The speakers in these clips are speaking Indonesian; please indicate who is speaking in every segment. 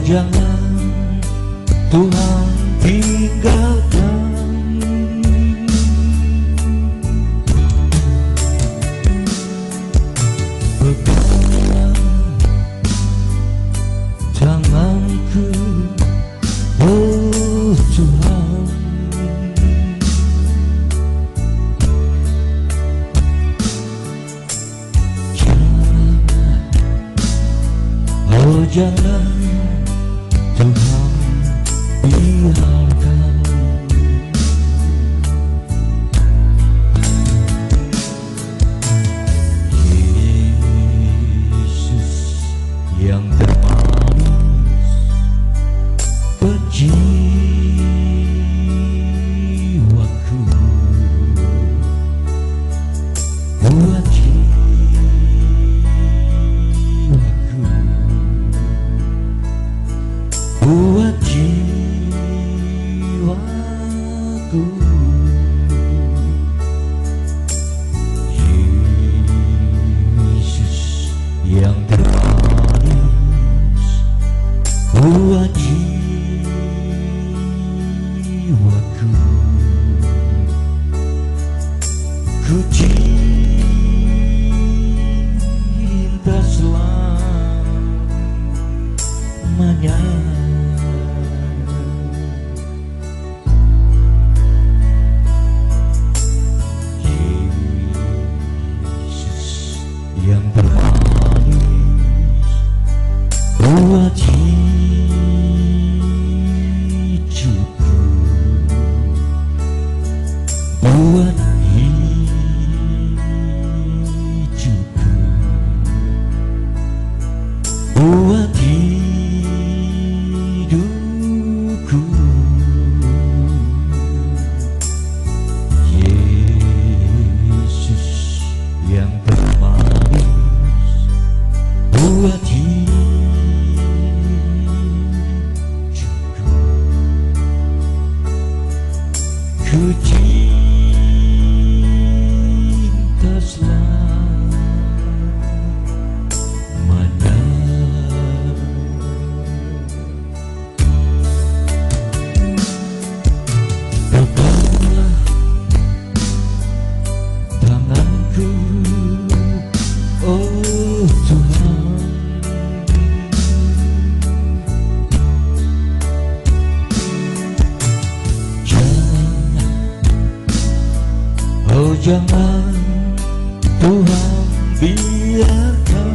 Speaker 1: jangan Tuhan tinggalkan. Peganglah tanganku, oh Tuhan. Oh jangan Tuhan biarkan. Yesus yang termanis berjiwaku, buat jiwaku, buat jiwaku. Yesus yang termanis buat jiwaku. Ku cinta selamanya. Yang termanis buat hidupku, buat hidupku, buat hidupku. Yesus yang termanis buat hidupku. Ku cinta selamanya. Peganglah tanganku, oh Tuhan. Jangan, oh jangan Tuhan biarkan.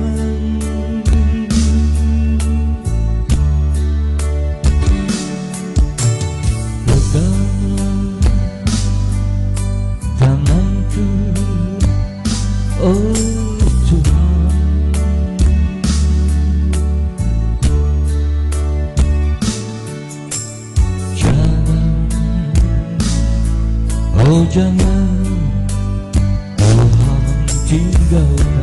Speaker 1: Peganglah tanganku, oh Tuhan. Jangan, oh jangan Tuhan tinggalkan.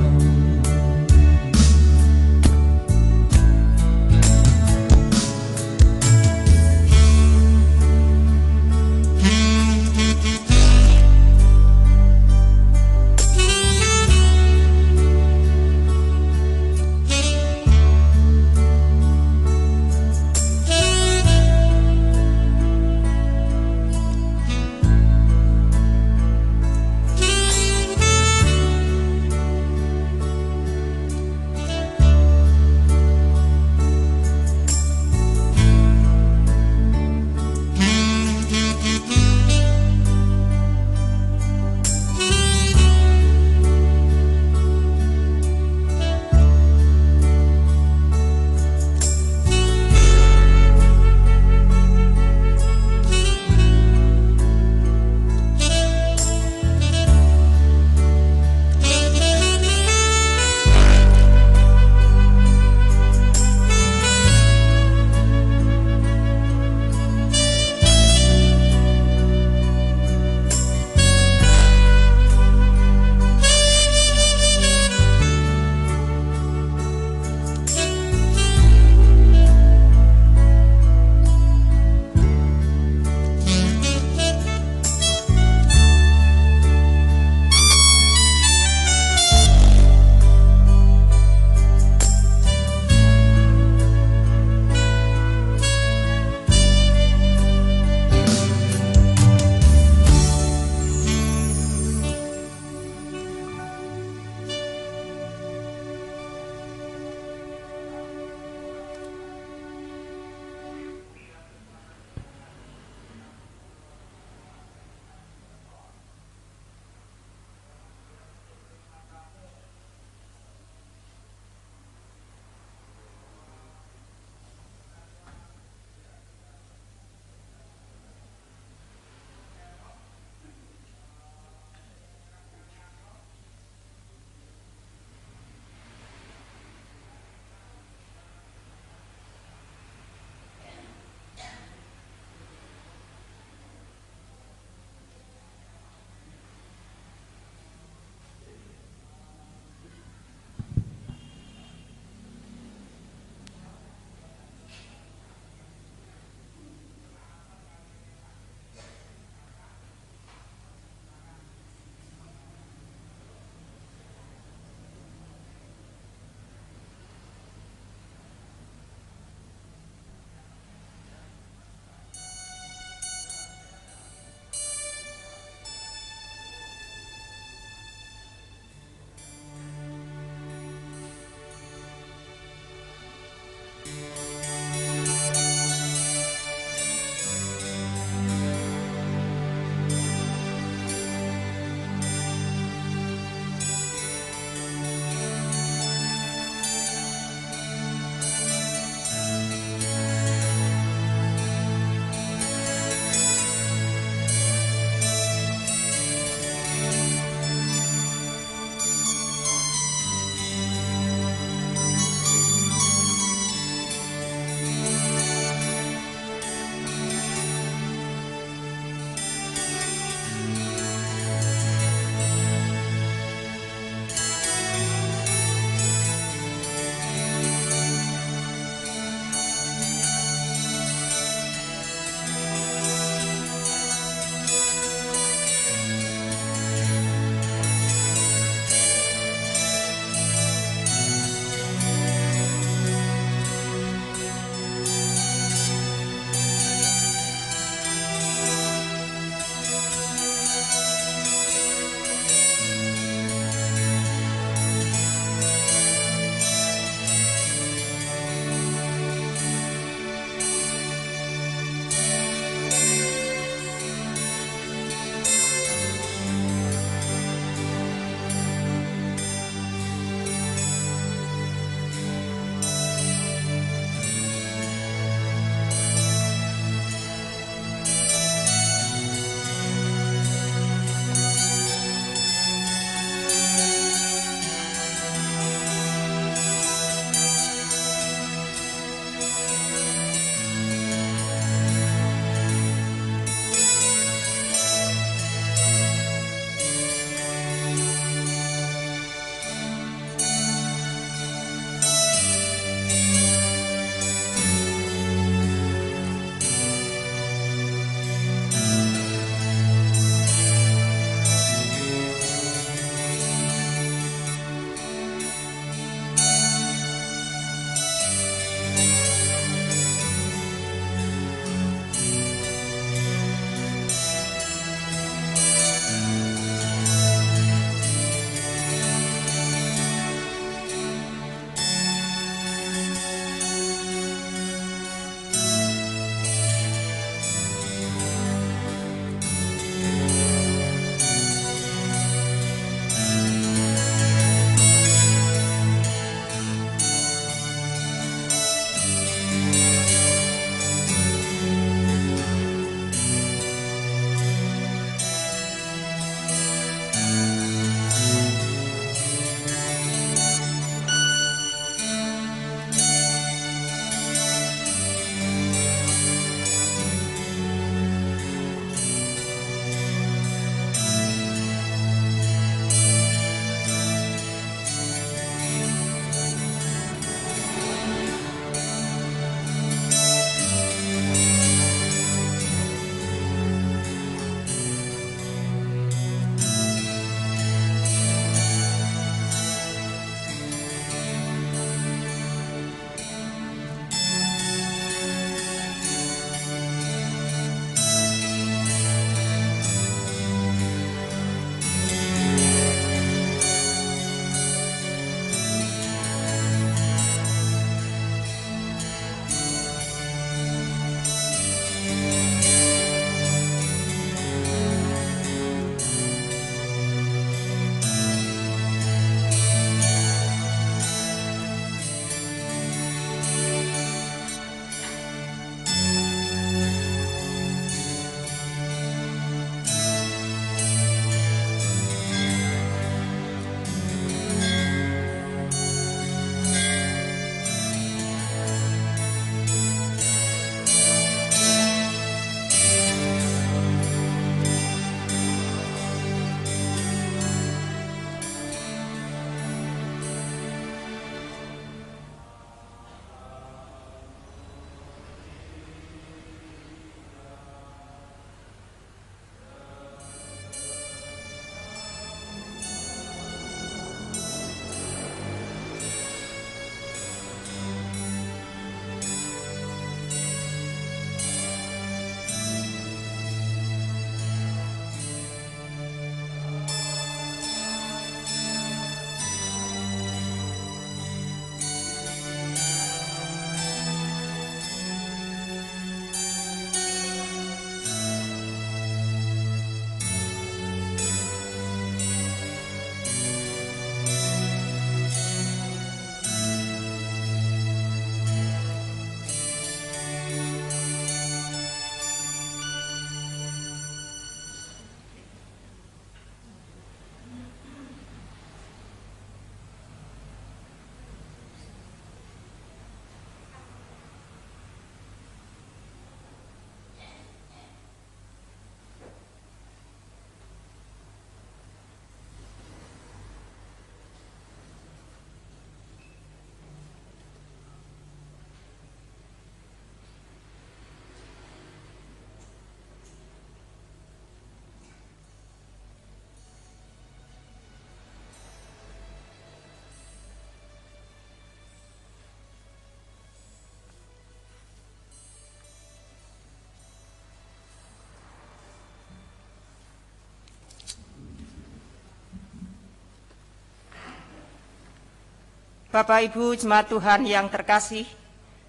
Speaker 2: Bapak Ibu Jemaat Tuhan yang terkasih,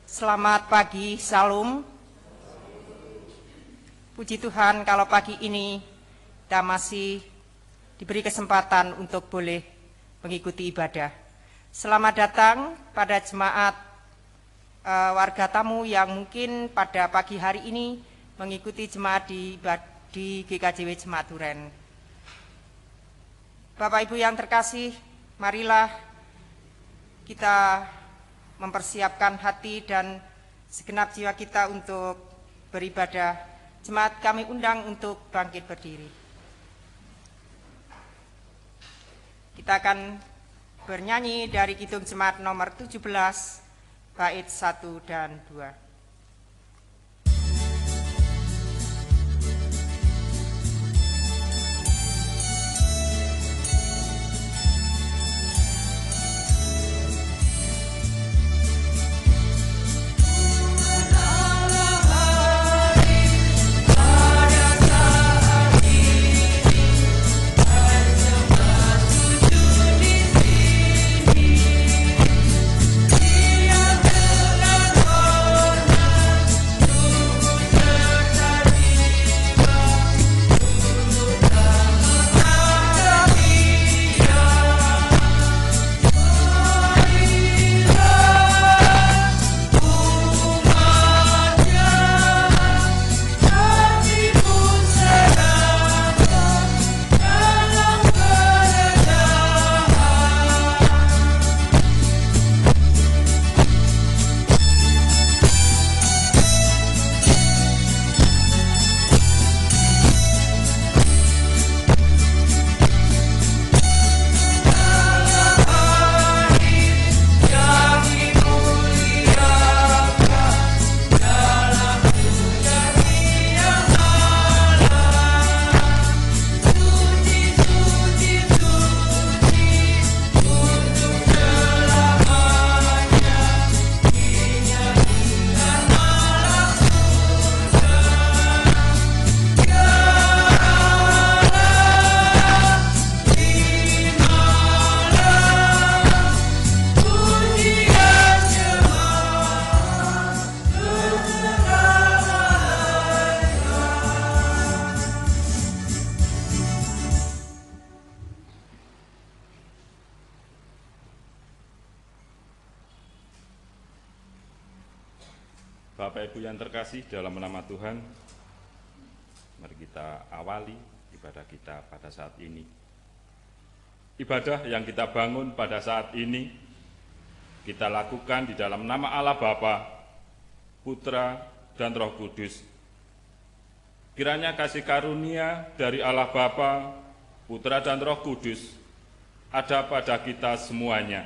Speaker 2: selamat pagi, Salam. Puji Tuhan kalau pagi ini kita masih diberi kesempatan untuk boleh mengikuti ibadah. Selamat datang pada jemaat warga tamu yang mungkin pada pagi hari ini mengikuti jemaat di GKJW Jemaat Duren. Bapak Ibu yang terkasih, marilah kita mempersiapkan hati dan segenap jiwa kita untuk beribadah. Jemaat kami undang untuk bangkit berdiri. Kita akan bernyanyi dari Kidung Jemaat nomor 17, bait 1 dan 2.
Speaker 3: Bapak Ibu yang terkasih dalam nama Tuhan, mari kita awali ibadah kita pada saat ini. Ibadah yang kita bangun pada saat ini, kita lakukan di dalam nama Allah Bapa, Putra, dan Roh Kudus. Kiranya kasih karunia dari Allah Bapa, Putra, dan Roh Kudus ada pada kita semuanya.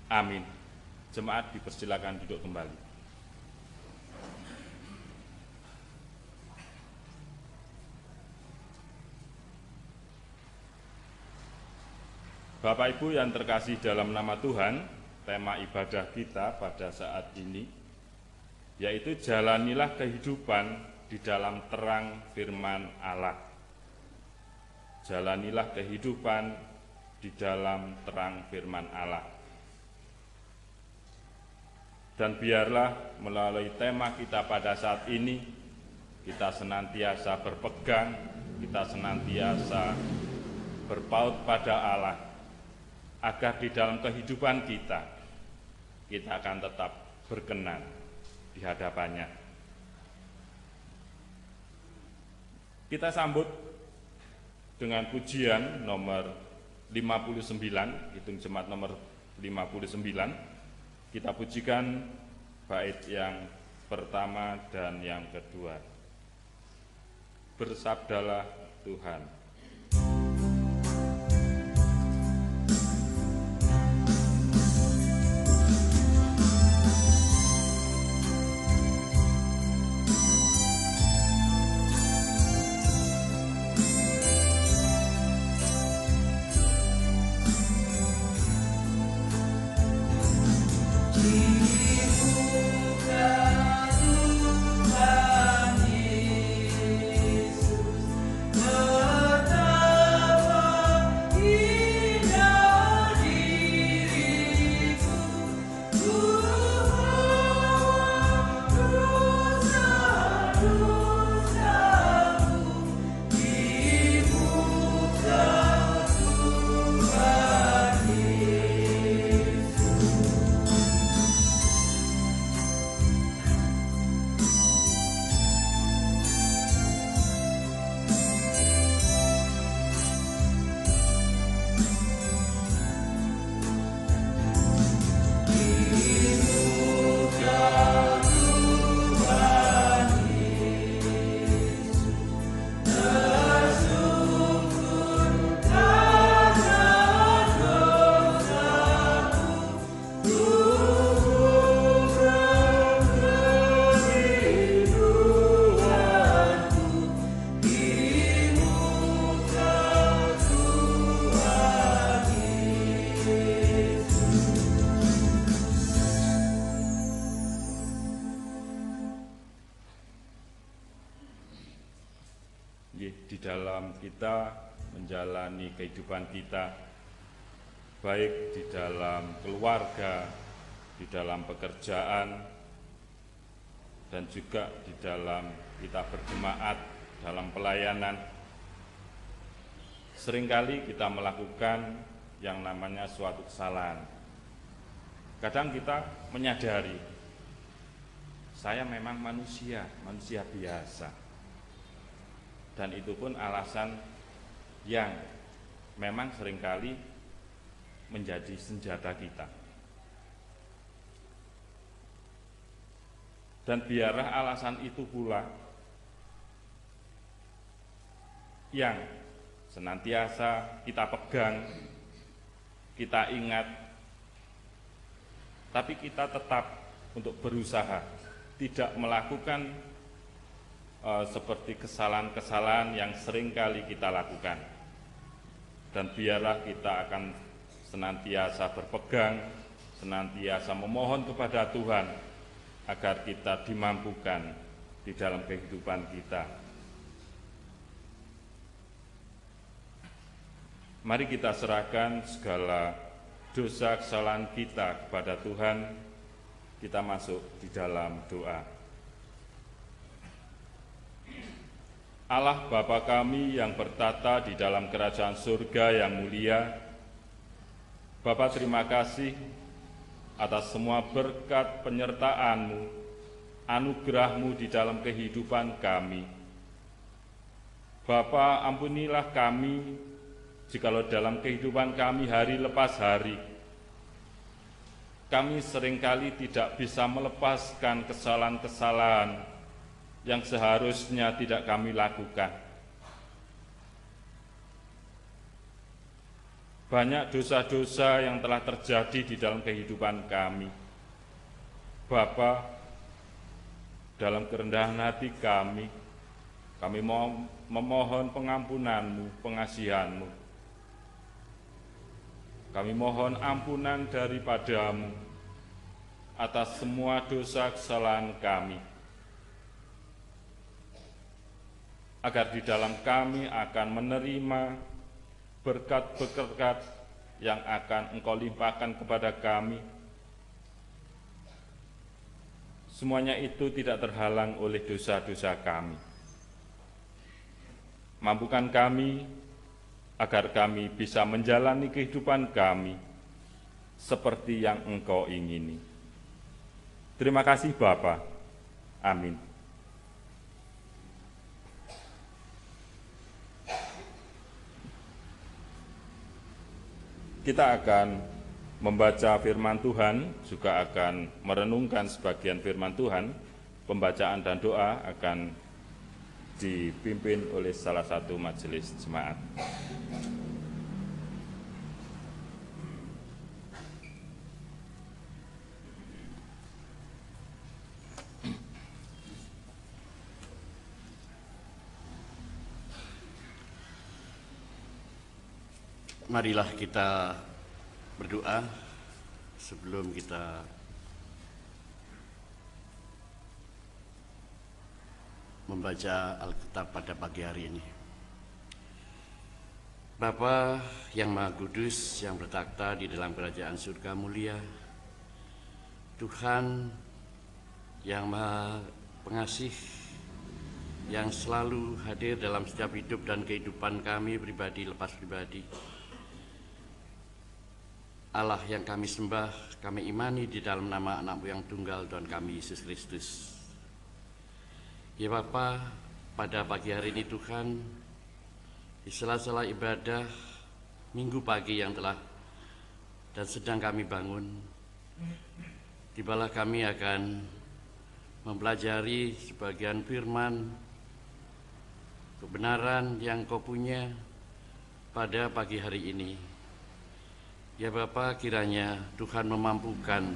Speaker 3: Amin. Jemaat dipersilakan duduk kembali. Bapak Ibu yang terkasih dalam nama Tuhan, tema ibadah kita pada saat ini yaitu jalanilah kehidupan di dalam terang firman Allah. Jalanilah kehidupan di dalam terang firman Allah. Dan biarlah melalui tema kita pada saat ini kita senantiasa berpegang, kita senantiasa berpaut pada Allah, agar di dalam kehidupan kita akan tetap berkenan di hadapannya. Kita sambut dengan pujian nomor 59, Kidung Jemaat nomor 59. Kita pujikan bait yang pertama dan yang kedua. Bersabdalah Tuhan.
Speaker 4: Tuhan Yesus
Speaker 3: dalam kita menjalani kehidupan kita, baik di dalam keluarga, di dalam pekerjaan, dan juga di dalam kita berjemaat, dalam pelayanan. Seringkali kita melakukan yang namanya suatu kesalahan. Kadang kita menyadari, saya memang manusia biasa. Dan itu pun alasan yang memang seringkali menjadi senjata kita. Dan biarlah alasan itu pula yang senantiasa kita pegang, kita ingat, tapi kita tetap untuk berusaha tidak melakukan seperti kesalahan-kesalahan yang seringkali kita lakukan. Dan biarlah kita akan senantiasa berpegang, senantiasa memohon kepada Tuhan agar kita dimampukan di dalam kehidupan kita. Mari kita serahkan segala dosa kesalahan kita kepada Tuhan. Kita masuk di dalam doa. Allah Bapa kami yang bertata di dalam kerajaan surga yang mulia, Bapa terima kasih atas semua berkat penyertaan-Mu, anugerah-Mu di dalam kehidupan kami. Bapa, ampunilah kami jikalau dalam kehidupan kami hari lepas hari, kami seringkali tidak bisa melepaskan kesalahan-kesalahan yang seharusnya tidak kami lakukan. Banyak dosa-dosa yang telah terjadi di dalam kehidupan kami. Bapa, dalam kerendahan hati kami memohon pengampunan-Mu, pengasihan-Mu. Kami mohon ampunan daripada-Mu atas semua dosa kesalahan kami, agar di dalam kami akan menerima berkat-berkat yang akan Engkau limpahkan kepada kami. Semuanya itu tidak terhalang oleh dosa-dosa kami. Mampukan kami agar kami bisa menjalani kehidupan kami seperti yang Engkau ingini. Terima kasih Bapa. Amin. Kita akan membaca firman Tuhan, juga akan merenungkan sebagian firman Tuhan. Pembacaan dan doa akan dipimpin oleh salah satu majelis jemaat.
Speaker 4: Marilah kita berdoa sebelum kita membaca Alkitab pada pagi hari ini. Bapa yang Maha Kudus yang bertakhta di dalam kerajaan surga mulia, Tuhan yang Maha Pengasih, yang selalu hadir dalam setiap hidup dan kehidupan kami pribadi lepas pribadi. Allah yang kami sembah, kami imani di dalam nama anak-Mu yang tunggal Tuhan kami Yesus Kristus. Ya Bapa, pada pagi hari ini Tuhan, di sela-sela ibadah minggu pagi yang telah dan sedang kami bangun, tibalah kami akan mempelajari sebagian firman kebenaran yang Kau punya pada pagi hari ini. Ya Bapa, kiranya Tuhan memampukan,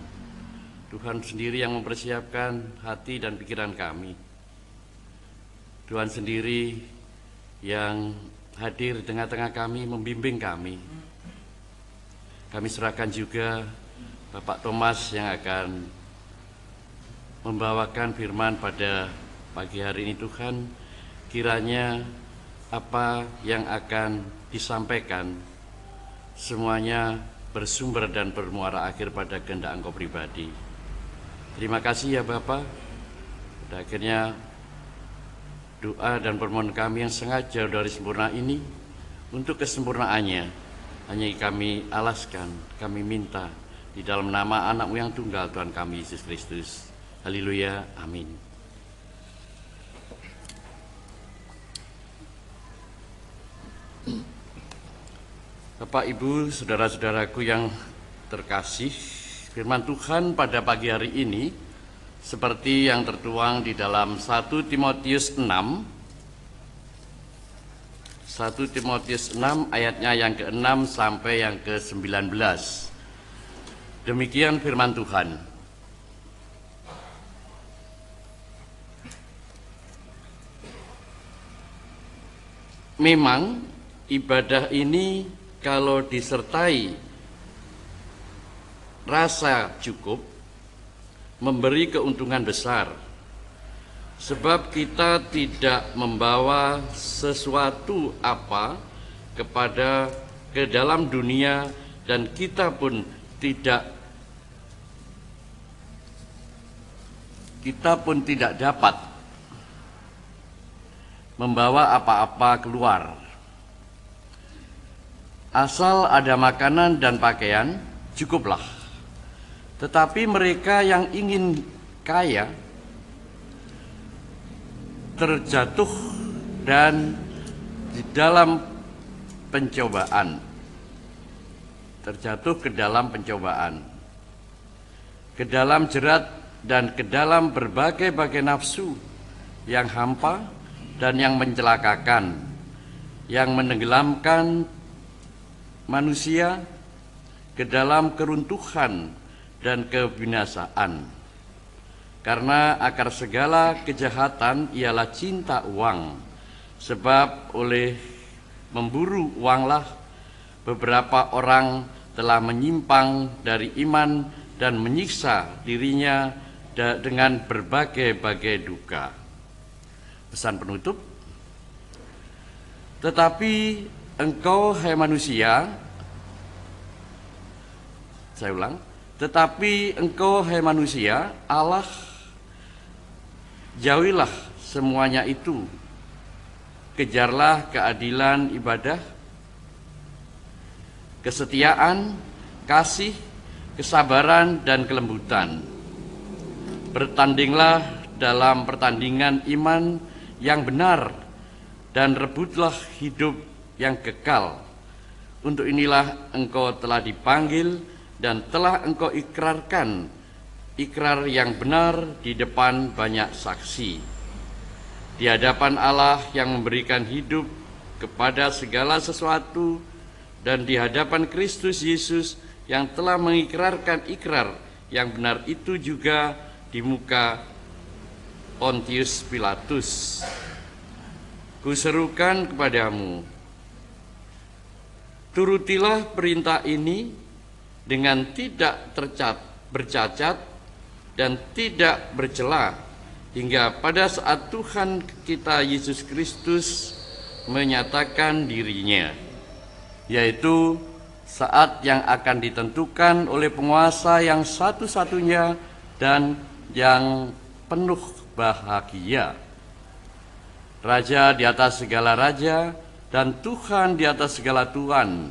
Speaker 4: Tuhan sendiri yang mempersiapkan hati dan pikiran kami. Tuhan sendiri yang hadir di tengah-tengah kami, membimbing kami. Kami serahkan juga Bapak Thomas yang akan membawakan firman pada pagi hari ini. Tuhan, kiranya apa yang akan disampaikan semuanya bersumber dan bermuara akhir pada kehendak Engkau pribadi. Terima kasih ya Bapa. Pada akhirnya doa dan permohonan kami yang sangat jauh dari sempurna ini, untuk kesempurnaannya hanya kami alaskan, kami minta di dalam nama anak-Mu yang tunggal, Tuhan kami Yesus Kristus. Haleluya, amin. Bapak, Ibu, saudara-saudaraku yang terkasih, firman Tuhan pada pagi hari ini seperti yang tertuang di dalam 1 Timotius 6 ayatnya yang ke-6 sampai yang ke-19. Demikian firman Tuhan. Memang ibadah ini kalau disertai rasa cukup, memberi keuntungan besar, sebab kita tidak membawa sesuatu apa ke dalam dunia, dan kita pun tidak dapat membawa apa-apa keluar. Asal ada makanan dan pakaian, cukuplah. Tetapi mereka yang ingin kaya terjatuh dan di dalam pencobaan. Terjatuh ke dalam pencobaan, ke dalam jerat dan ke dalam berbagai-bagai nafsu yang hampa dan yang mencelakakan, yang menenggelamkan manusia ke dalam keruntuhan dan kebinasaan. Karena akar segala kejahatan ialah cinta uang, sebab oleh memburu uanglah beberapa orang telah menyimpang dari iman dan menyiksa dirinya dengan berbagai-bagai duka. Pesan penutup. Tetapi engkau, hai manusia, saya ulang, tetapi engkau, hai manusia, Allah, jauhilah semuanya itu. Kejarlah keadilan ibadah, kesetiaan, kasih, kesabaran, dan kelembutan. Bertandinglah dalam pertandingan iman yang benar, dan rebutlah hidup yang kekal. Untuk inilah engkau telah dipanggil dan telah engkau ikrarkan ikrar yang benar di depan banyak saksi, di hadapan Allah yang memberikan hidup kepada segala sesuatu, dan di hadapan Kristus Yesus yang telah mengikrarkan ikrar yang benar itu juga di muka Pontius Pilatus. Kuserukan kepadamu, turutilah perintah ini dengan tidak bercacat dan tidak bercela, hingga pada saat Tuhan kita Yesus Kristus menyatakan dirinya, yaitu saat yang akan ditentukan oleh penguasa yang satu-satunya dan yang penuh bahagia, Raja di atas segala raja dan Tuhan di atas segala Tuhan.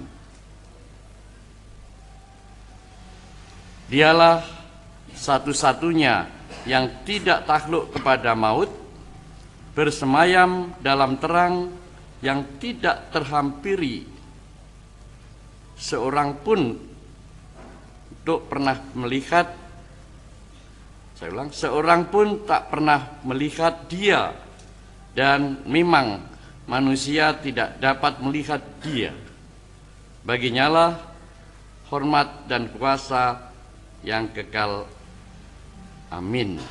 Speaker 4: Dialah satu-satunya yang tidak takluk kepada maut, bersemayam dalam terang yang tidak terhampiri seorang pun untuk pernah melihat. Saya ulang, seorang pun tak pernah melihat dia, dan memang manusia tidak dapat melihat dia. Baginya lah hormat dan kuasa yang kekal. Amin.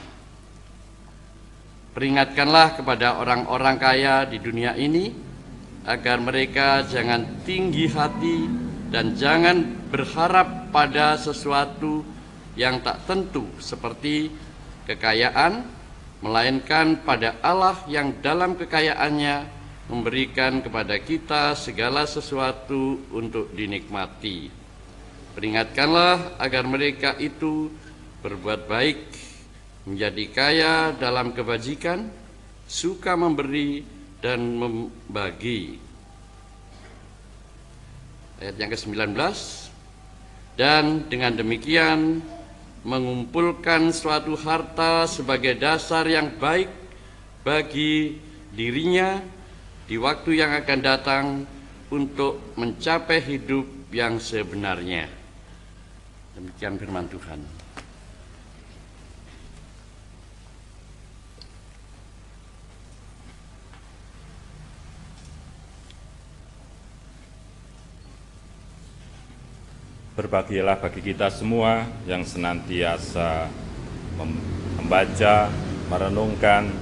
Speaker 4: Peringatkanlah kepada orang-orang kaya di dunia ini agar mereka jangan tinggi hati dan jangan berharap pada sesuatu yang tak tentu seperti kekayaan, melainkan pada Allah yang dalam kekayaannya memberikan kepada kita segala sesuatu untuk dinikmati. Peringatkanlah agar mereka itu berbuat baik, menjadi kaya dalam kebajikan, suka memberi dan membagi. Ayat yang ke-19, dan dengan demikian mengumpulkan suatu harta sebagai dasar yang baik bagi dirinya di waktu yang akan datang untuk mencapai hidup yang sebenarnya. Demikian firman Tuhan.
Speaker 3: Berbahagialah bagi kita semua yang senantiasa membaca, merenungkan,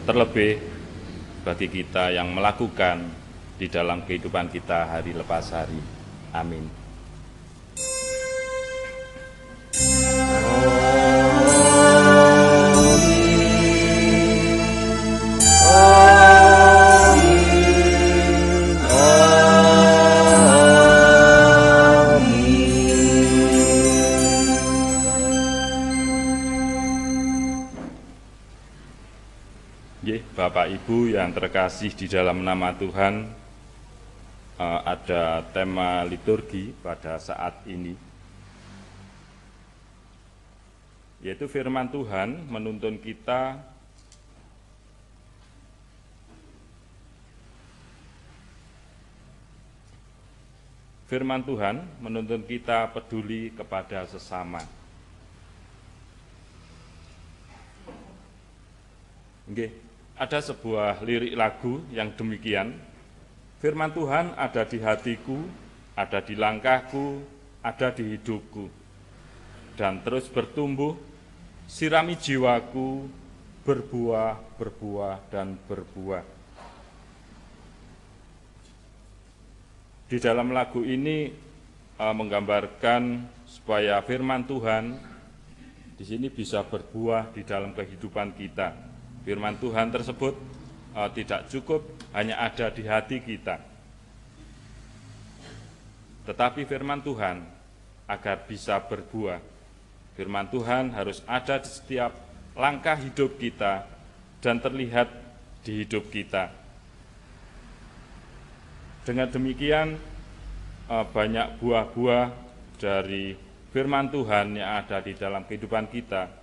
Speaker 3: terlebih bagi kita yang melakukan di dalam kehidupan kita hari lepas hari. Amin. Bapak Ibu yang terkasih di dalam nama Tuhan, ada tema liturgi pada saat ini, yaitu firman Tuhan menuntun kita peduli kepada sesama. Ada sebuah lirik lagu yang demikian, firman Tuhan ada di hatiku, ada di langkahku, ada di hidupku, dan terus bertumbuh, sirami jiwaku, berbuah, berbuah, dan berbuah. Di dalam lagu ini menggambarkan supaya firman Tuhan di sini bisa berbuah di dalam kehidupan kita. Firman Tuhan tersebut tidak cukup hanya ada di hati kita, tetapi firman Tuhan agar bisa berbuah, firman Tuhan harus ada di setiap langkah hidup kita dan terlihat di hidup kita. Dengan demikian banyak buah-buah dari firman Tuhan yang ada di dalam kehidupan kita,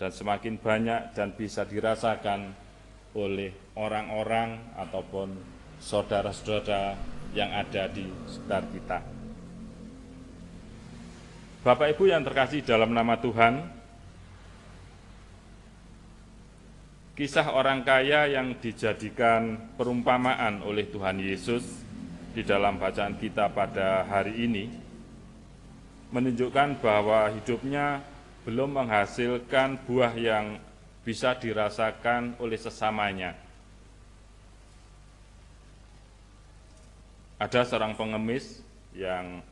Speaker 3: dan semakin banyak dan bisa dirasakan oleh orang-orang ataupun saudara-saudara yang ada di sekitar kita. Bapak Ibu yang terkasih dalam nama Tuhan, kisah orang kaya yang dijadikan perumpamaan oleh Tuhan Yesus di dalam bacaan kita pada hari ini menunjukkan bahwa hidupnya belum menghasilkan buah yang bisa dirasakan oleh sesamanya. Ada seorang pengemis yang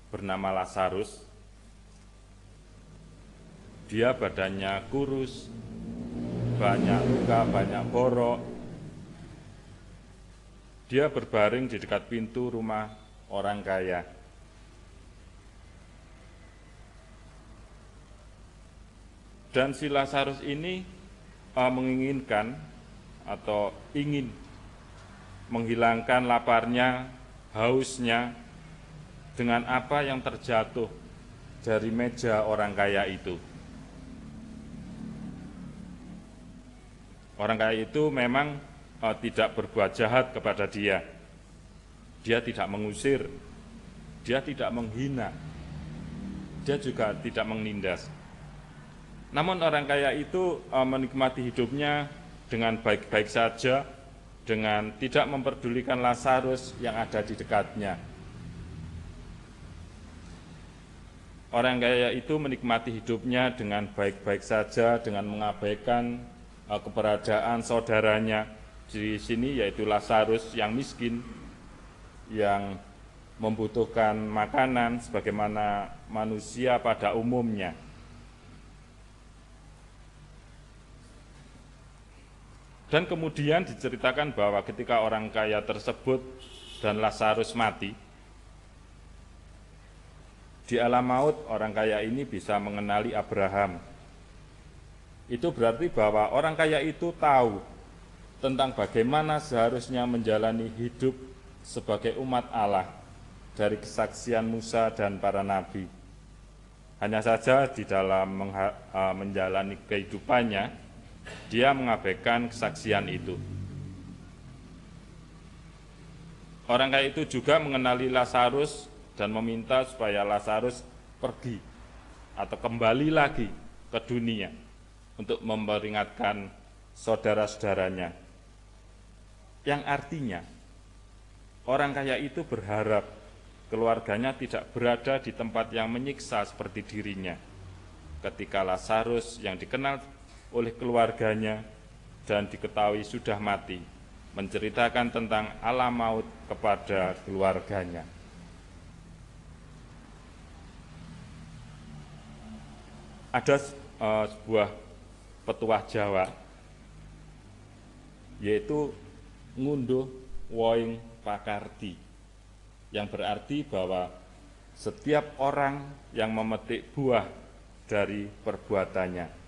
Speaker 3: bernama Lazarus. Dia badannya kurus, banyak luka, banyak borok. Dia berbaring di dekat pintu rumah orang kaya. Dan si Lazarus ini menginginkan atau ingin menghilangkan laparnya, hausnya dengan apa yang terjatuh dari meja orang kaya itu. Orang kaya itu memang tidak berbuat jahat kepada dia. Dia tidak mengusir, dia tidak menghina, dia juga tidak menindas. Namun orang kaya itu menikmati hidupnya dengan baik-baik saja, dengan tidak memperdulikan Lazarus yang ada di dekatnya. Orang kaya itu menikmati hidupnya dengan baik-baik saja, dengan mengabaikan keberadaan saudaranya di sini, yaitu Lazarus yang miskin, yang membutuhkan makanan sebagaimana manusia pada umumnya. Dan kemudian diceritakan bahwa ketika orang kaya tersebut dan Lazarus mati, di alam maut orang kaya ini bisa mengenali Abraham. Itu berarti bahwa orang kaya itu tahu tentang bagaimana seharusnya menjalani hidup sebagai umat Allah dari kesaksian Musa dan para nabi. Hanya saja di dalam menjalani kehidupannya, dia mengabaikan kesaksian itu. Orang kaya itu juga mengenali Lazarus dan meminta supaya Lazarus pergi atau kembali lagi ke dunia untuk memperingatkan saudara-saudaranya. Yang artinya, orang kaya itu berharap keluarganya tidak berada di tempat yang menyiksa seperti dirinya. Ketika Lazarus yang dikenal oleh keluarganya dan diketahui sudah mati, menceritakan tentang alam maut kepada keluarganya. Ada sebuah petuah Jawa, yaitu ngunduh woing pakarti, yang berarti bahwa setiap orang yang memetik buah dari perbuatannya.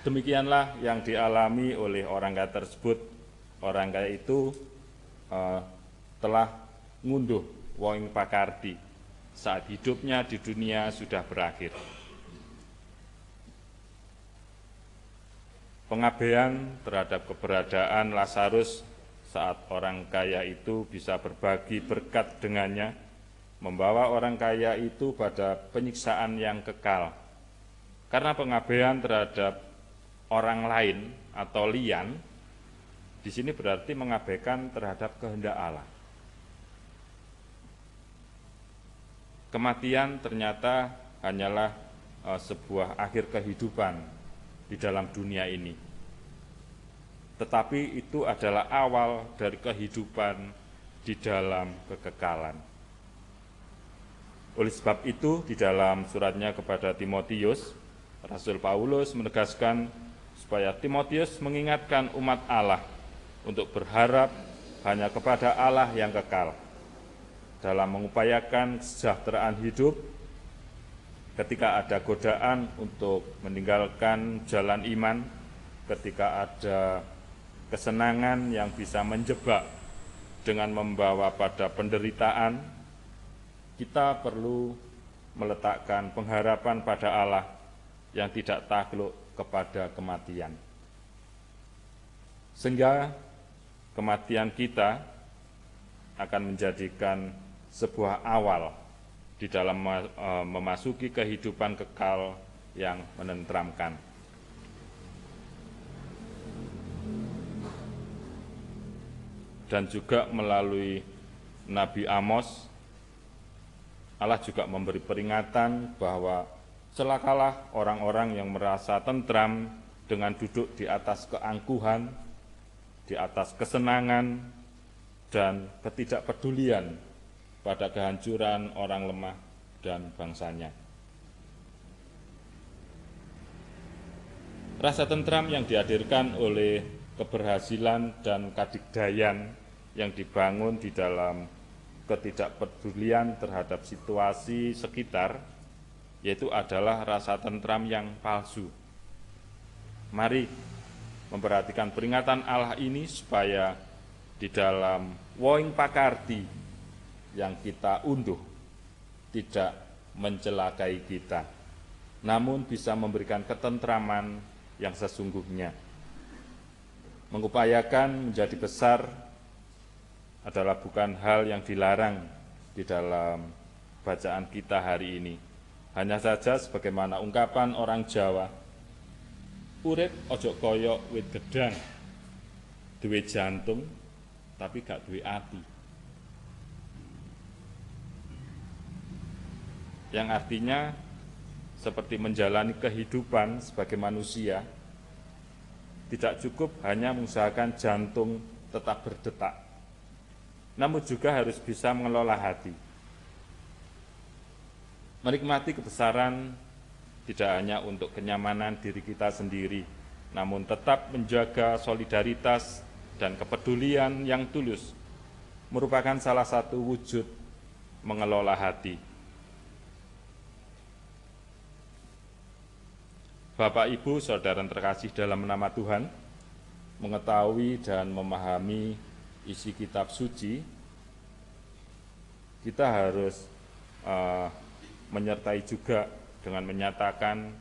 Speaker 3: Demikianlah yang dialami oleh orang kaya tersebut. Orang kaya itu telah ngunduh woing pakarti saat hidupnya di dunia sudah berakhir. Pengabaian terhadap keberadaan Lazarus saat orang kaya itu bisa berbagi berkat dengannya, membawa orang kaya itu pada penyiksaan yang kekal. Karena pengabaian terhadap orang lain atau lian, di sini berarti mengabaikan terhadap kehendak Allah. Kematian ternyata hanyalah sebuah akhir kehidupan di dalam dunia ini. Tetapi itu adalah awal dari kehidupan di dalam kekekalan. Oleh sebab itu, di dalam suratnya kepada Timotius, Rasul Paulus menegaskan supaya Timotius mengingatkan umat Allah untuk berharap hanya kepada Allah yang kekal dalam mengupayakan kesejahteraan hidup. Ketika ada godaan untuk meninggalkan jalan iman, ketika ada kesenangan yang bisa menjebak dengan membawa pada penderitaan, kita perlu meletakkan pengharapan pada Allah yang tidak takluk kepada kematian. Sehingga kematian kita akan menjadikan sebuah awal di dalam memasuki kehidupan kekal yang menenteramkan. Dan juga melalui Nabi Amos, Allah juga memberi peringatan bahwa celakalah orang-orang yang merasa tentram dengan duduk di atas keangkuhan, di atas kesenangan, dan ketidakpedulian pada kehancuran orang lemah dan bangsanya. Rasa tentram yang dihadirkan oleh keberhasilan dan kadigdayan yang dibangun di dalam ketidakpedulian terhadap situasi sekitar, yaitu adalah rasa tentram yang palsu. Mari memperhatikan peringatan Allah ini supaya di dalam woing pakarti yang kita unduh tidak mencelakai kita, namun bisa memberikan ketentraman yang sesungguhnya. Mengupayakan menjadi besar adalah bukan hal yang dilarang di dalam bacaan kita hari ini. Hanya saja sebagaimana ungkapan orang Jawa, urip ojo koyok wit gedang, duwe jantung tapi gak duwe ati. Yang artinya seperti menjalani kehidupan sebagai manusia, tidak cukup hanya mengusahakan jantung tetap berdetak, namun juga harus bisa mengelola hati. Menikmati kebesaran tidak hanya untuk kenyamanan diri kita sendiri, namun tetap menjaga solidaritas dan kepedulian yang tulus merupakan salah satu wujud mengelola hati. Bapak, Ibu, saudara terkasih dalam nama Tuhan, mengetahui dan memahami isi kitab suci, kita harus menyertai juga dengan menyatakan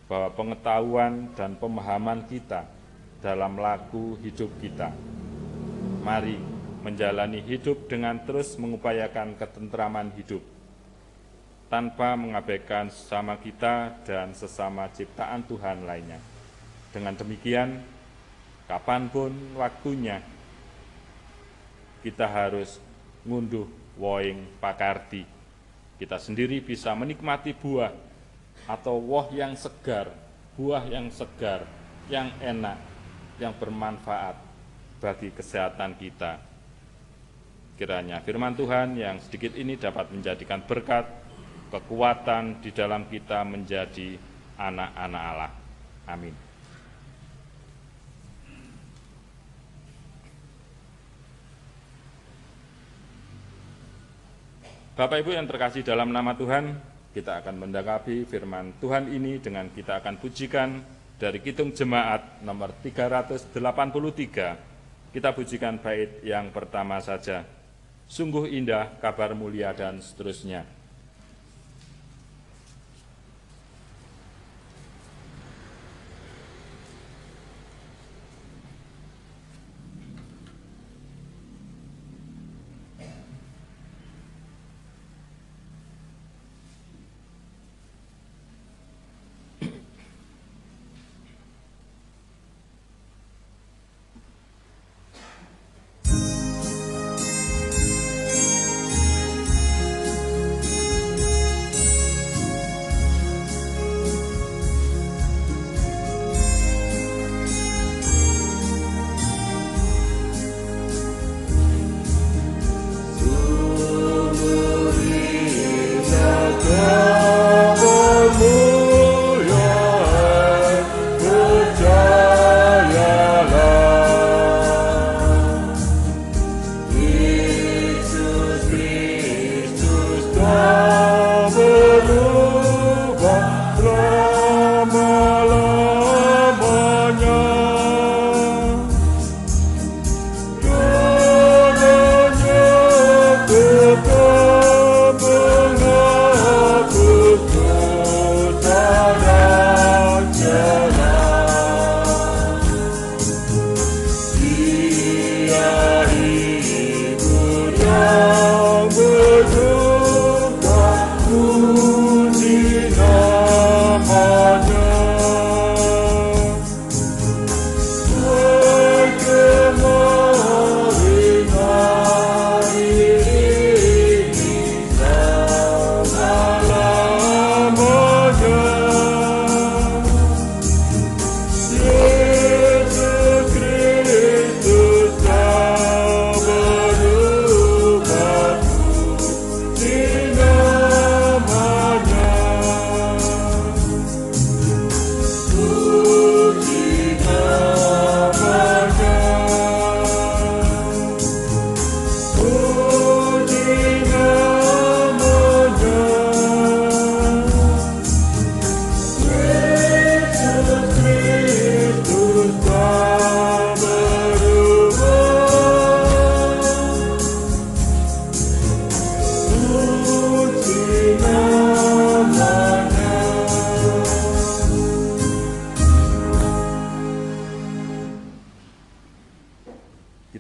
Speaker 3: bahwa pengetahuan dan pemahaman kita dalam laku hidup kita. Mari menjalani hidup dengan terus mengupayakan ketentraman hidup, tanpa mengabaikan sesama kita dan sesama ciptaan Tuhan lainnya. Dengan demikian, kapanpun waktunya, kita harus ngunduh woing pakarti. Kita sendiri bisa menikmati buah atau woh yang segar, buah yang segar, yang enak, yang bermanfaat bagi kesehatan kita. Kiranya firman Tuhan yang sedikit ini dapat menjadikan berkat, kekuatan di dalam kita menjadi anak-anak Allah. Amin. Bapak Ibu yang terkasih dalam nama Tuhan, kita akan mendakapi firman Tuhan ini dengan kita akan pujikan dari Kidung Jemaat nomor 383. Kita pujikan bait yang pertama saja. Sungguh indah kabar mulia dan seterusnya.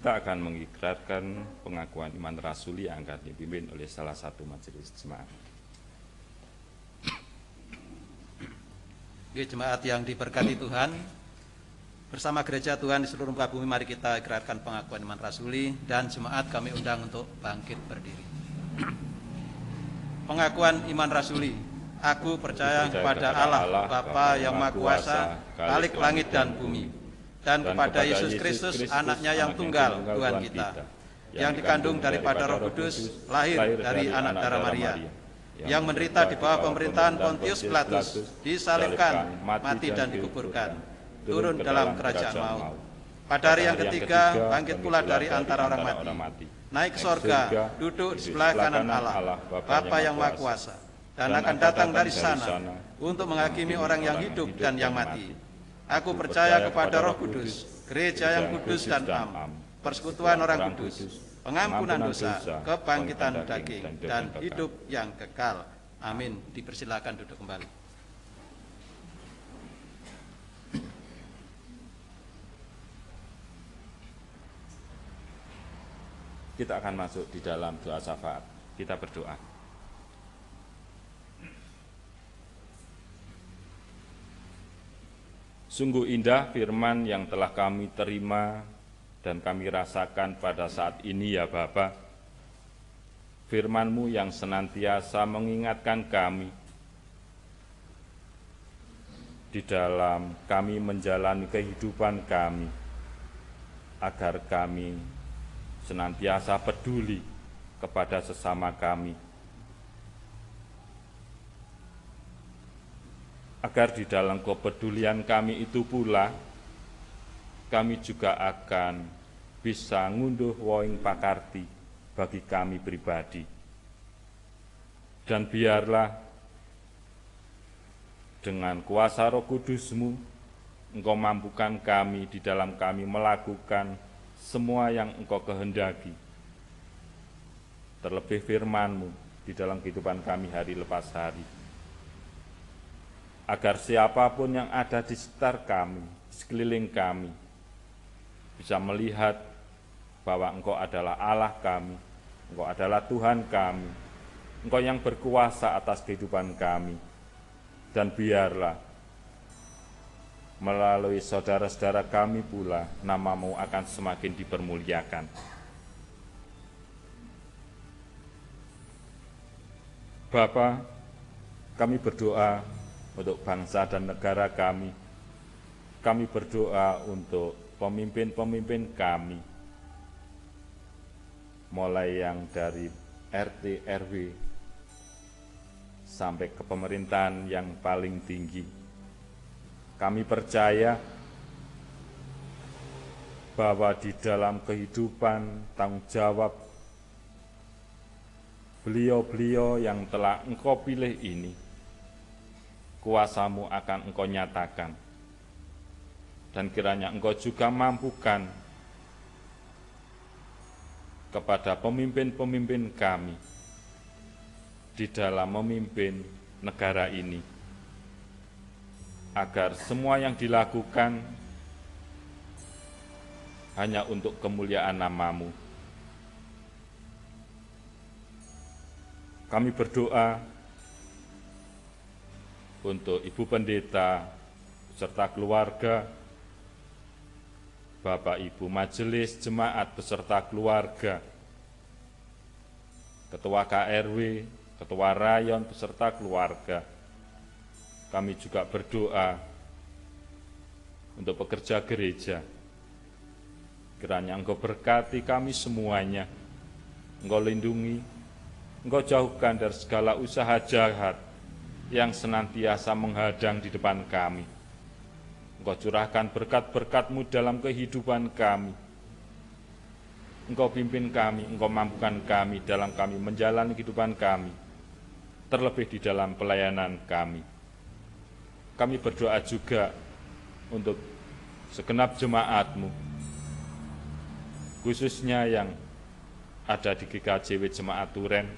Speaker 3: Kita akan mengikrarkan pengakuan iman rasuli yang akan dipimpin oleh salah satu majelis jemaat.
Speaker 5: Jemaat yang diberkati Tuhan, bersama gereja Tuhan di seluruh muka bumi, mari kita ikrarkan pengakuan iman rasuli, dan jemaat kami undang untuk bangkit berdiri. Pengakuan iman rasuli. Aku percaya kepada Allah Bapa yang Maha Kuasa, Khalik langit dan bumi, dan kepada Yesus Kristus, anaknya yang tunggal, Tuhan kita, yang dikandung daripada Roh Kudus, lahir dari anak darah Maria, yang menderita di bawah pemerintahan Pontius Pilatus, disalibkan, mati dan dikuburkan, turun dalam kerajaan maut. Pada hari yang ketiga, bangkit pula dari antara orang mati, naik ke sorga, duduk di sebelah kanan Allah, Bapa yang Maha Kuasa, dan akan datang dari sana untuk menghakimi orang yang hidup dan yang mati. Aku percaya kepada Roh Kudus, gereja yang kudus dan am, persekutuan orang kudus, pengampunan dosa, kebangkitan daging, dan hidup yang kekal. Amin. Dipersilakan duduk kembali.
Speaker 3: Kita akan masuk di dalam doa syafaat. Kita berdoa. Sungguh indah firman yang telah kami terima dan kami rasakan pada saat ini ya Bapa. Firman-Mu yang senantiasa mengingatkan kami di dalam kami menjalani kehidupan kami, agar kami senantiasa peduli kepada sesama kami, agar di dalam kepedulian kami itu pula kami juga akan bisa ngunduh woing pakarti bagi kami pribadi. Dan biarlah dengan kuasa Roh Kudus-Mu Engkau mampukan kami di dalam kami melakukan semua yang Engkau kehendaki, terlebih firman-Mu di dalam kehidupan kami hari lepas hari, agar siapapun yang ada di sekitar kami, sekeliling kami, bisa melihat bahwa Engkau adalah Allah kami, Engkau adalah Tuhan kami, Engkau yang berkuasa atas kehidupan kami, dan biarlah melalui saudara-saudara kami pula, nama-Mu akan semakin dipermuliakan. Bapa, kami berdoa untuk bangsa dan negara kami. Kami berdoa untuk pemimpin-pemimpin kami, mulai yang dari RT, RW, sampai ke pemerintahan yang paling tinggi. Kami percaya bahwa di dalam kehidupan tanggung jawab beliau-beliau yang telah Engkau pilih ini, kuasa-Mu akan Engkau nyatakan. Dan kiranya Engkau juga mampukan kepada pemimpin-pemimpin kami di dalam memimpin negara ini, agar semua yang dilakukan hanya untuk kemuliaan nama-Mu. Kami berdoa untuk Ibu Pendeta beserta keluarga, Bapak Ibu Majelis Jemaat beserta keluarga, Ketua KRW, Ketua Rayon beserta keluarga. Kami juga berdoa untuk pekerja gereja. Kiranya Engkau berkati kami semuanya, Engkau lindungi, Engkau jauhkan dari segala usaha jahat yang senantiasa menghadang di depan kami. Engkau curahkan berkat-berkat-Mu dalam kehidupan kami. Engkau pimpin kami, Engkau mampukan kami dalam kami menjalani kehidupan kami, terlebih di dalam pelayanan kami. Kami berdoa juga untuk segenap jemaat-Mu, khususnya yang ada di GKJW Jemaat Turen.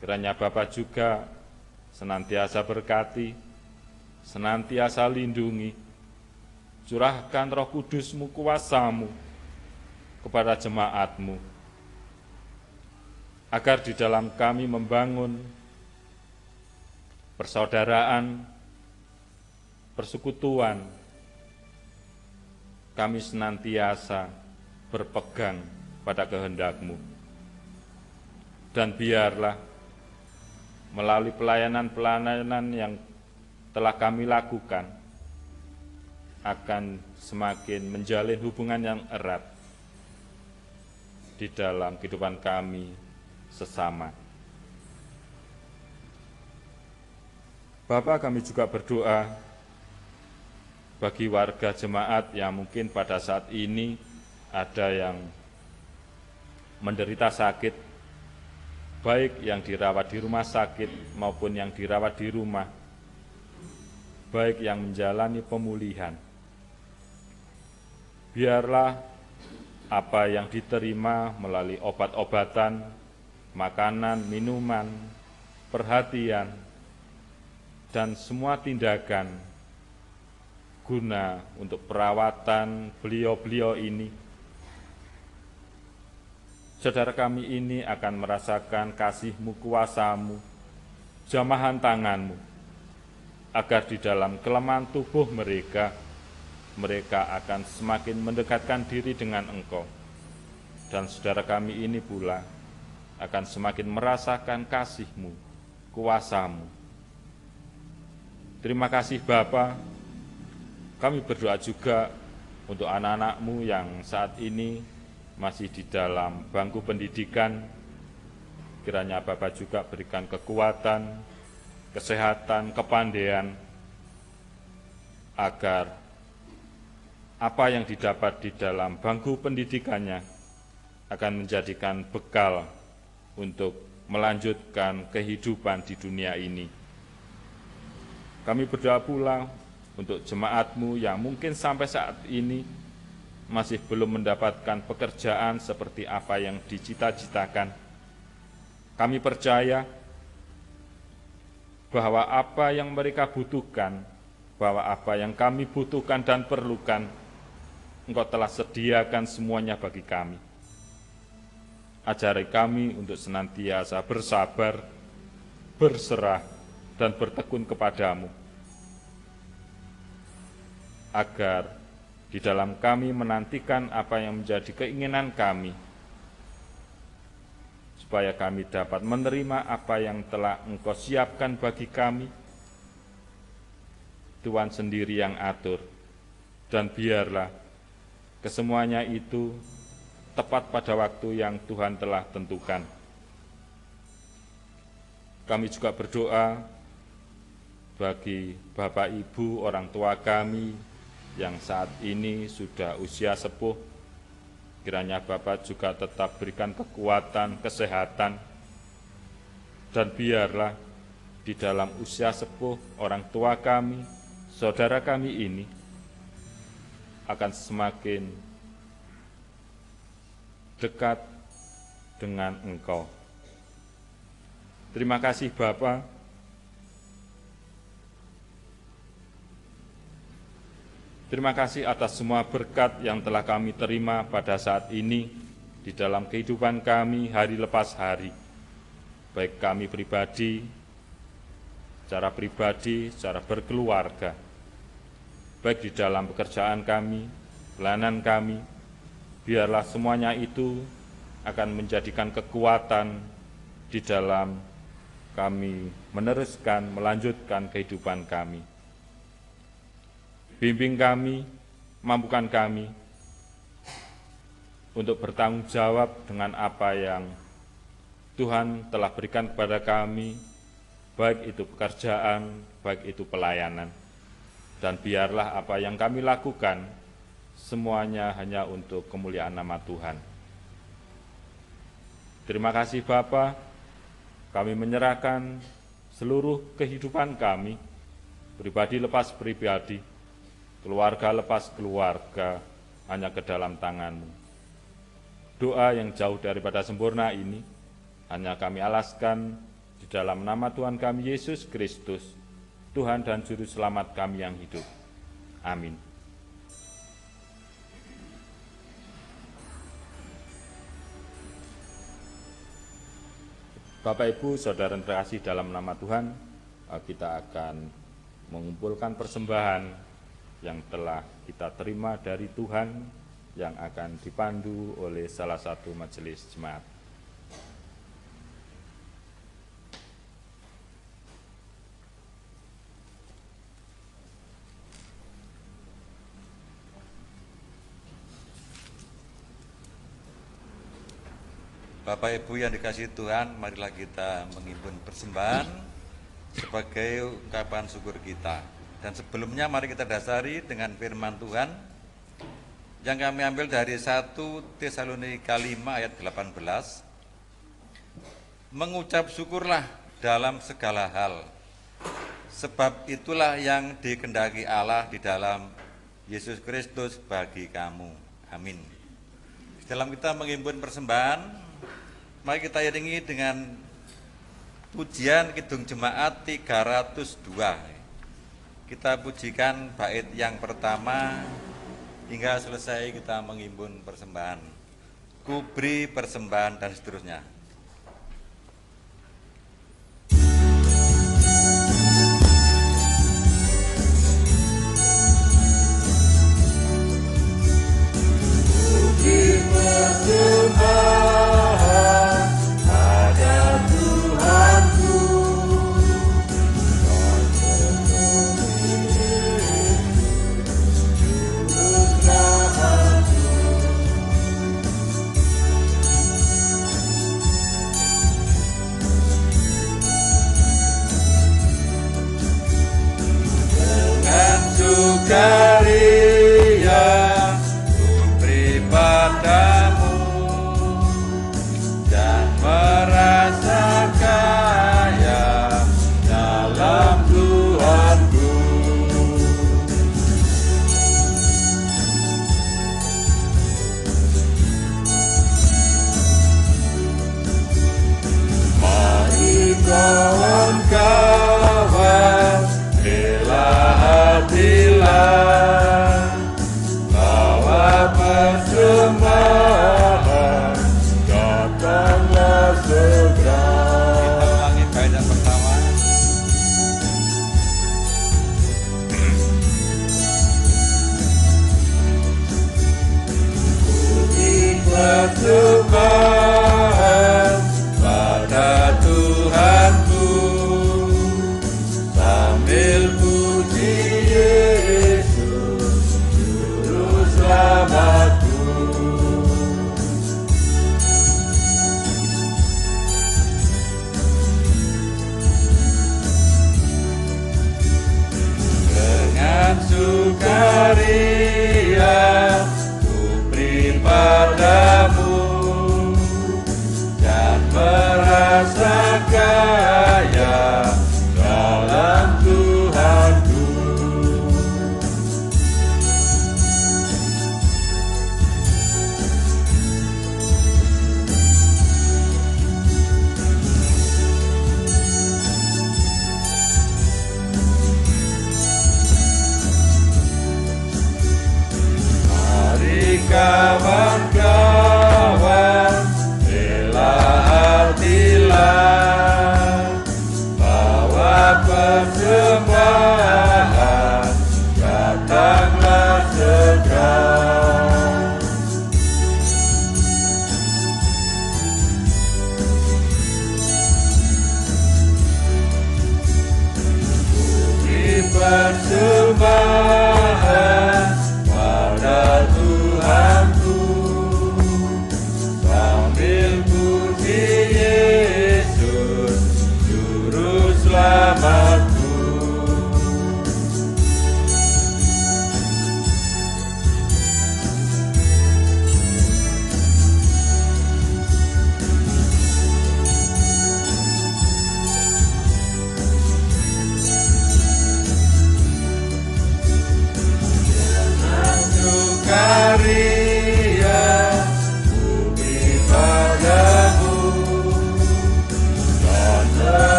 Speaker 3: Kiranya Bapak juga senantiasa berkati, senantiasa lindungi, curahkan Roh Kudus-Mu, kuasa-Mu kepada jemaat-Mu, agar di dalam kami membangun persaudaraan, persekutuan, kami senantiasa berpegang pada kehendak-Mu. Dan biarlah melalui pelayanan-pelayanan yang telah kami lakukan, akan semakin menjalin hubungan yang erat di dalam kehidupan kami sesama. Bapa, kami juga berdoa bagi warga jemaat yang mungkin pada saat ini ada yang menderita sakit, baik yang dirawat di rumah sakit maupun yang dirawat di rumah, baik yang menjalani pemulihan. Biarlah apa yang diterima melalui obat-obatan, makanan, minuman, perhatian, dan semua tindakan guna untuk perawatan beliau-beliau ini, saudara kami ini akan merasakan kasih-Mu, kuasa-Mu, jamahan tangan-Mu, agar di dalam kelemahan tubuh mereka akan semakin mendekatkan diri dengan Engkau. Dan saudara kami ini pula akan semakin merasakan kasih-Mu, kuasa-Mu. Terima kasih Bapa. Kami berdoa juga untuk anak-anak-Mu yang saat ini masih di dalam bangku pendidikan. Kiranya Bapa juga berikan kekuatan, kesehatan, kepandaian, agar apa yang didapat di dalam bangku pendidikannya akan menjadikan bekal untuk melanjutkan kehidupan di dunia ini. Kami berdoa pula untuk jemaat-Mu yang mungkin sampai saat ini masih belum mendapatkan pekerjaan seperti apa yang dicita-citakan. Kami percaya bahwa apa yang mereka butuhkan, bahwa apa yang kami butuhkan dan perlukan, Engkau telah sediakan semuanya bagi kami. Ajari kami untuk senantiasa bersabar, berserah, dan bertekun kepadamu, agar di dalam kami menantikan apa yang menjadi keinginan kami, supaya kami dapat menerima apa yang telah Engkau siapkan bagi kami. Tuhan sendiri yang atur, dan biarlah kesemuanya itu tepat pada waktu yang Tuhan telah tentukan. Kami juga berdoa bagi Bapak Ibu, orang tua kami yang saat ini sudah usia sepuh. Kiranya Bapak juga tetap berikan kekuatan, kesehatan, dan biarlah di dalam usia sepuh orang tua kami, saudara kami ini akan semakin dekat dengan Engkau. Terima kasih Bapa. Terima kasih atas semua berkat yang telah kami terima pada saat ini di dalam kehidupan kami hari lepas hari. Baik kami pribadi, secara berkeluarga, baik di dalam pekerjaan kami, pelayanan kami, biarlah semuanya itu akan menjadikan kekuatan di dalam kami meneruskan, melanjutkan kehidupan kami. Bimbing kami, mampukan kami untuk bertanggung jawab dengan apa yang Tuhan telah berikan kepada kami, baik itu pekerjaan, baik itu pelayanan. Dan biarlah apa yang kami lakukan, semuanya hanya untuk kemuliaan nama Tuhan. Terima kasih Bapa, kami menyerahkan seluruh kehidupan kami, pribadi lepas pribadi, keluarga lepas keluarga, hanya ke dalam tangan-Mu. Doa yang jauh daripada sempurna ini, hanya kami alaskan di dalam nama Tuhan kami Yesus Kristus, Tuhan dan Juru Selamat kami yang hidup. Amin. Bapak Ibu, Saudara terkasih dalam nama Tuhan, kita akan mengumpulkan persembahan yang telah kita terima dari Tuhan yang akan dipandu oleh salah satu majelis jemaat.
Speaker 5: Bapak Ibu yang dikasihi Tuhan, marilah kita menghimpun persembahan sebagai ungkapan syukur kita. Dan sebelumnya mari kita dasari dengan firman Tuhan yang kami ambil dari 1 Tesalonika 5 ayat 18. Mengucap syukurlah dalam segala hal, sebab itulah yang dikehendaki Allah di dalam Yesus Kristus bagi kamu. Amin. Dalam kita menghimpun persembahan, mari kita iringi dengan pujian Kidung Jemaat 302. Kita pujikan bait yang pertama hingga selesai kita menghimpun persembahan. Kuberi persembahan dan seterusnya.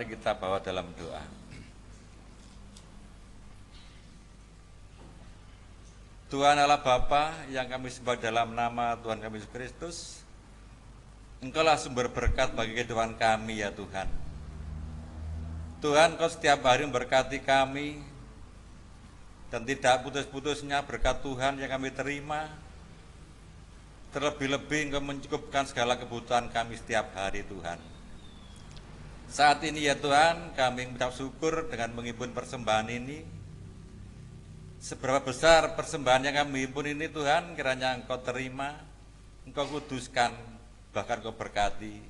Speaker 5: Kita bawa dalam doa. Tuhan Allah Bapa yang kami sembah dalam nama Tuhan kami Yesus Kristus, Engkaulah sumber berkat bagi kehidupan kami ya Tuhan. Tuhan, Kau setiap hari memberkati kami dan tidak putus-putusnya berkat Tuhan yang kami terima. Terlebih-lebih Engkau mencukupkan segala kebutuhan kami setiap hari Tuhan. Saat ini ya Tuhan, kami mengucap syukur dengan menghimpun persembahan ini. Seberapa besar persembahan yang kami himpun ini Tuhan, kiranya Engkau terima. Engkau kuduskan, bahkan Engkau berkati,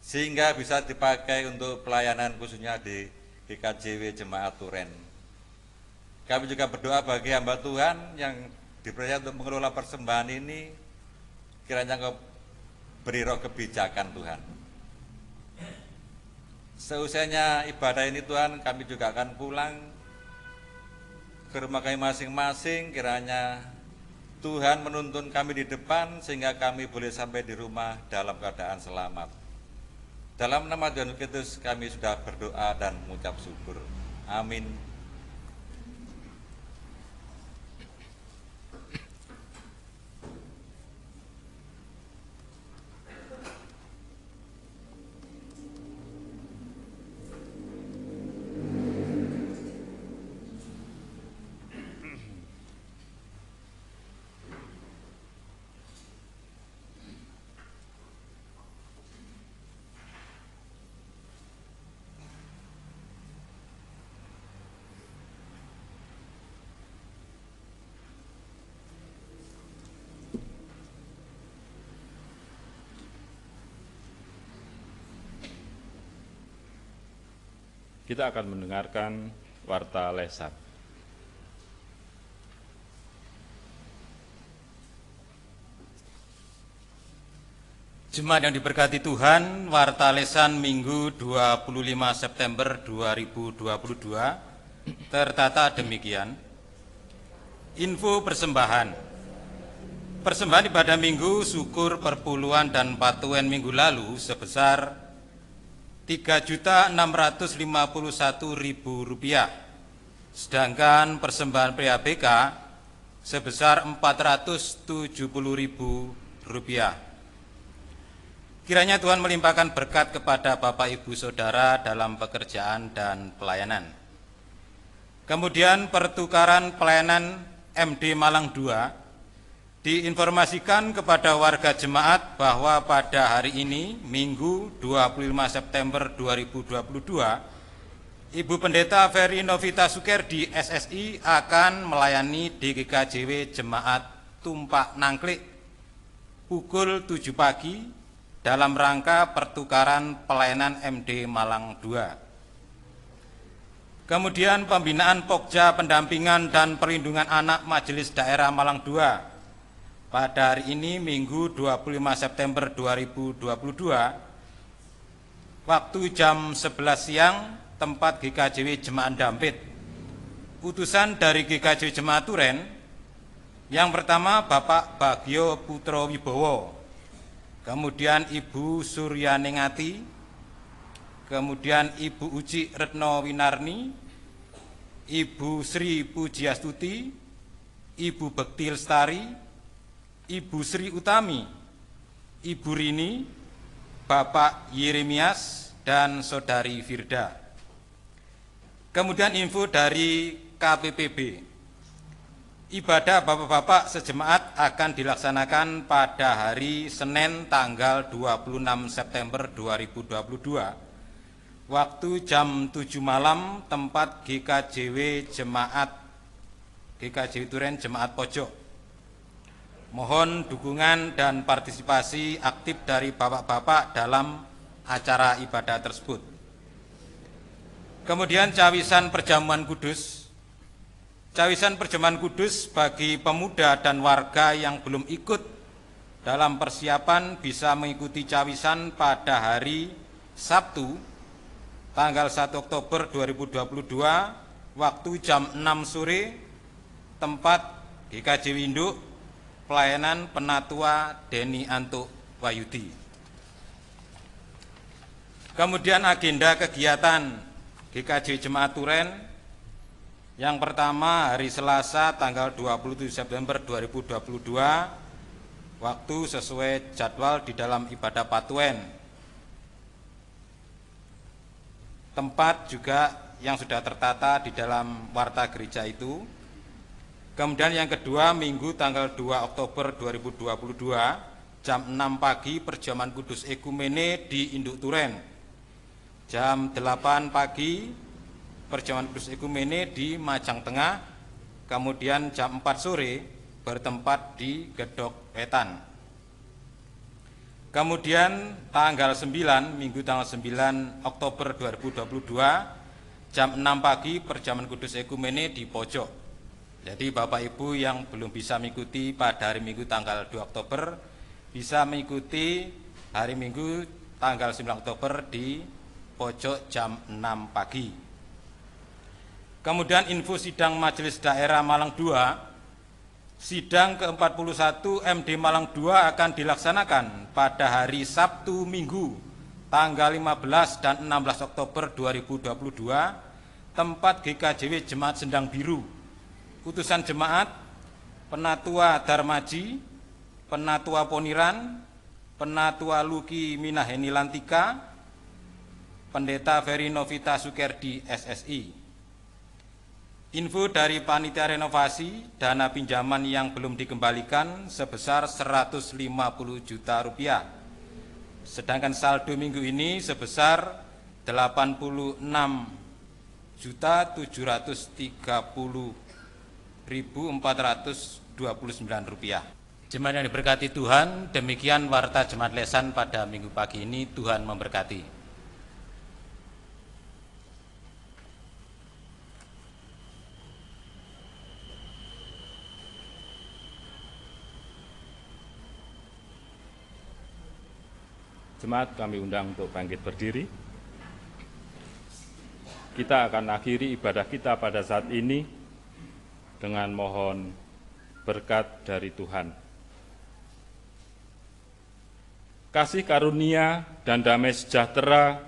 Speaker 5: sehingga bisa dipakai untuk pelayanan khususnya di GKJW Jemaat Turen. Kami juga berdoa bagi hamba Tuhan yang dipercaya untuk mengelola persembahan ini, kiranya Engkau beri roh kebijakan Tuhan. Seusainya ibadah ini Tuhan, kami juga akan pulang ke rumah kami masing-masing. Kiranya Tuhan menuntun kami di depan sehingga kami boleh sampai di rumah dalam keadaan selamat. Dalam nama Tuhan Yesus kami sudah berdoa dan mengucap syukur. Amin.
Speaker 3: Kita akan mendengarkan warta lesan.
Speaker 5: Jemaat yang diberkati Tuhan, warta lesan Minggu 25 September 2022 tertata demikian. Info persembahan. Persembahan ibadah Minggu syukur perpuluhan dan patuan minggu lalu sebesar Rp3.651.000, sedangkan persembahan PHBK sebesar Rp470.000. Kiranya Tuhan melimpahkan berkat kepada Bapak Ibu Saudara dalam pekerjaan dan pelayanan. Kemudian pertukaran pelayanan MD Malang II diinformasikan kepada warga jemaat bahwa pada hari ini, Minggu 25 September 2022, Ibu Pendeta Ferry Novita Sukerdi SSI akan melayani di GKJW Jemaat Tumpak Nangklik pukul 7 pagi dalam rangka pertukaran pelayanan MD Malang II. Kemudian pembinaan Pokja Pendampingan dan Perlindungan Anak Majelis Daerah Malang II pada hari ini, Minggu 25 September 2022, waktu jam 11 siang, tempat GKJW Jemaat Dampit. Utusan dari GKJW Jemaat Turen, yang pertama Bapak Bagio Putro Wibowo, kemudian Ibu Suryaningati, kemudian Ibu Uci Retno Winarni, Ibu Sri Pujiastuti, Ibu Bekti Lestari, Ibu Sri Utami, Ibu Rini, Bapak Yeremias, dan Saudari Firda. Kemudian info dari KPPB. Ibadah Bapak-Bapak sejemaat akan dilaksanakan pada hari Senin tanggal 26 September 2022, waktu jam 7 malam, tempat GKJW Turen Jemaat Pojok. Mohon dukungan dan partisipasi aktif dari Bapak-Bapak dalam acara ibadah tersebut. Kemudian cawisan perjamuan kudus. Cawisan perjamuan kudus bagi pemuda dan warga yang belum ikut dalam persiapan bisa mengikuti cawisan pada hari Sabtu, tanggal 1 Oktober 2022, waktu jam 6 sore, tempat GKJW Induk, pelayanan Penatua Deni Antuk Wayudi. Kemudian agenda kegiatan GKJW Jemaat Turen. Yang pertama, hari Selasa tanggal 27 September 2022, waktu sesuai jadwal di dalam ibadah Patuen. Tempat juga yang sudah tertata di dalam warta gereja itu. Kemudian yang kedua, Minggu tanggal 2 Oktober 2022, jam 6 pagi perjamuan kudus ekumene di Induk Turen. Jam 8 pagi perjamuan kudus ekumene di Majang Tengah. Kemudian jam 4 sore bertempat di Gedok Wetan. Kemudian tanggal 9, Minggu tanggal 9 Oktober 2022, jam 6 pagi perjamuan kudus ekumene di pojok. Jadi Bapak Ibu yang belum bisa mengikuti pada hari Minggu tanggal 2 Oktober, bisa mengikuti hari Minggu tanggal 9 Oktober di pojok jam 6 pagi. Kemudian info sidang Majelis Daerah Malang II, sidang ke-41 MD Malang II akan dilaksanakan pada hari Sabtu Minggu tanggal 15 dan 16 Oktober 2022, tempat GKJW Jemaat Sendang Biru. Utusan jemaat Penatua Darmaji, Penatua Poniran, Penatua Luki Minaheni Lantika, Pendeta Ferry Novita Sukerdi SSI. Info dari panitia renovasi, dana pinjaman yang belum dikembalikan sebesar 150 juta rupiah. Sedangkan saldo minggu ini sebesar 86.730.429 rupiah. Jemaat yang diberkati Tuhan, demikian warta Jemaat Lesan pada minggu pagi ini. Tuhan memberkati.
Speaker 3: Jemaat kami undang untuk bangkit berdiri. Kita akan akhiri ibadah kita pada saat ini dengan mohon berkat dari Tuhan. Kasih karunia dan damai sejahtera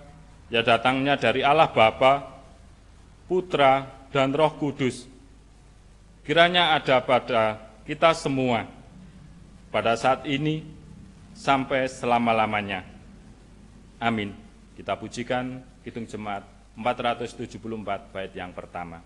Speaker 3: yang datangnya dari Allah Bapa, Putra, dan Roh Kudus, kiranya ada pada kita semua pada saat ini sampai selama-lamanya. Amin. Kita pujikan Kidung Jemaat 474 bait yang pertama.